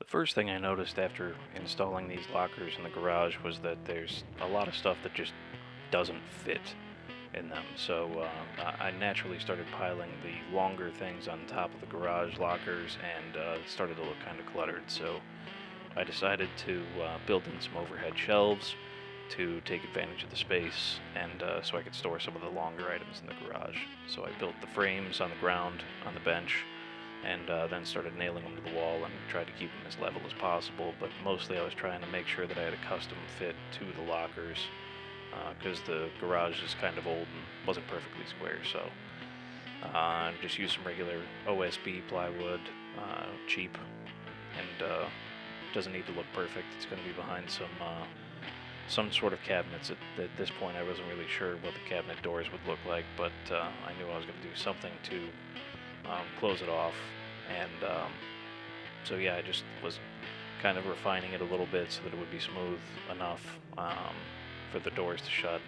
The first thing I noticed after installing these lockers in the garage was that there's a lot of stuff that just doesn't fit in them. So I naturally started piling the longer things on top of the garage lockers, and it started to look kind of cluttered. So I decided to build in some overhead shelves to take advantage of the space, and so I could store some of the longer items in the garage. So I built the frames on the ground on the bench, and then started nailing them to the wall and tried to keep them as level as possible. But mostly I was trying to make sure that I had a custom fit to the lockers, because the garage is kind of old and wasn't perfectly square. So just use some regular OSB plywood, cheap, and doesn't need to look perfect. It's going to be behind some sort of cabinets. At this point, I wasn't really sure what the cabinet doors would look like, but I knew I was going to do something to close it off. And so yeah, I just was kind of refining it a little bit so that it would be smooth enough for the doors to shut.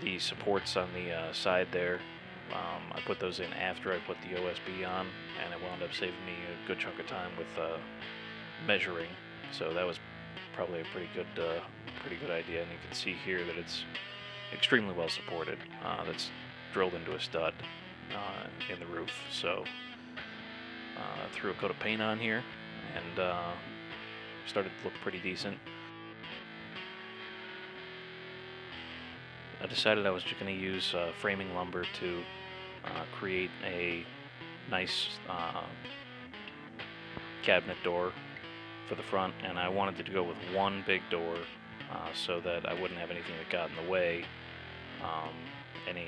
The supports on the side there, I put those in after I put the OSB on, and it wound up saving me a good chunk of time with measuring. So that was probably a pretty good idea. And you can see here that it's extremely well supported. That's drilled into a stud in the roof. So threw a coat of paint on here, and started to look pretty decent. I decided I was just going to use framing lumber to create a nice cabinet door for the front, and I wanted to go with one big door so that I wouldn't have anything that got in the way, any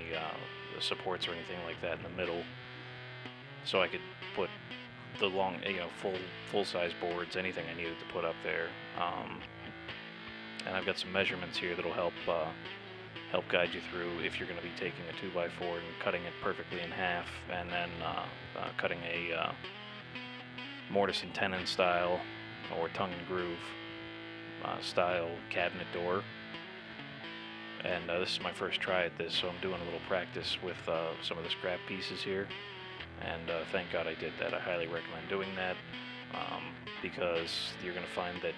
supports or anything like that in the middle, so I could put the long, full size boards, anything I needed to put up there. And I've got some measurements here that'll help guide you through if you're going to be taking a 2x4 and cutting it perfectly in half, and then cutting a mortise and tenon style or tongue and groove style cabinet door. And this is my first try at this, so I'm doing a little practice with some of the scrap pieces here, and thank God I did that. I highly recommend doing that, because you're going to find that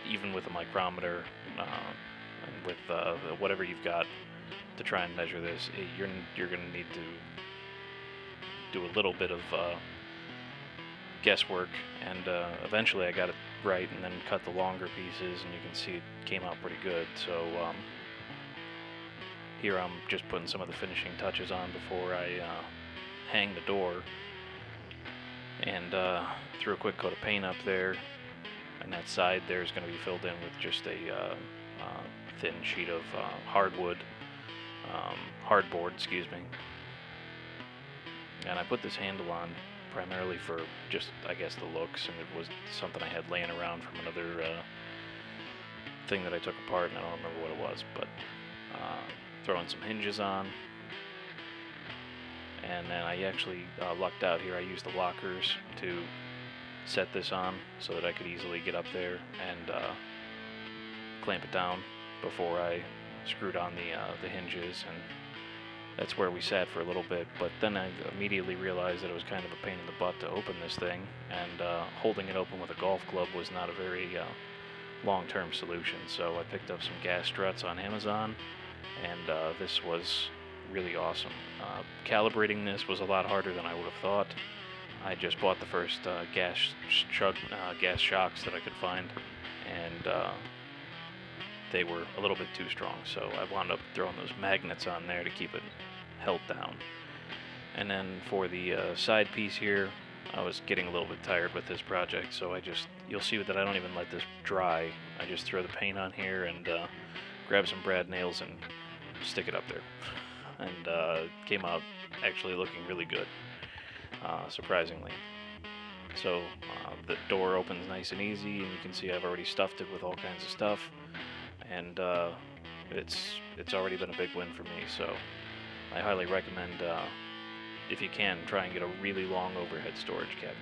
even with a micrometer and with whatever you've got to try and measure this, you're going to need to do a little bit of guesswork, and eventually I got it right, and then cut the longer pieces, and you can see it came out pretty good. So here I'm just putting some of the finishing touches on before I hang the door, and threw a quick coat of paint up there, and that side there is going to be filled in with just a thin sheet of hardboard, excuse me. And I put this handle on primarily for just, I guess, the looks, and it was something I had laying around from another thing that I took apart, and I don't remember what it was, but throwing some hinges on. And then I actually lucked out here. I used the lockers to set this on so that I could easily get up there and clamp it down before I screwed on the hinges, and that's where we sat for a little bit. But then I immediately realized that it was kind of a pain in the butt to open this thing, and holding it open with a golf club was not a very long-term solution. So I picked up some gas struts on Amazon, and this was really awesome. Calibrating this was a lot harder than I would have thought. I just bought the first gas shocks that I could find, and they were a little bit too strong, so I wound up throwing those magnets on there to keep it held down. And then for the side piece here, I was getting a little bit tired with this project, so you'll see that I don't even let this dry. I just throw the paint on here and grab some brad nails and stick it up there. And it came out actually looking really good, surprisingly. So the door opens nice and easy, and you can see I've already stuffed it with all kinds of stuff, and it's already been a big win for me. So I highly recommend, if you can, try and get a really long overhead storage cabinet.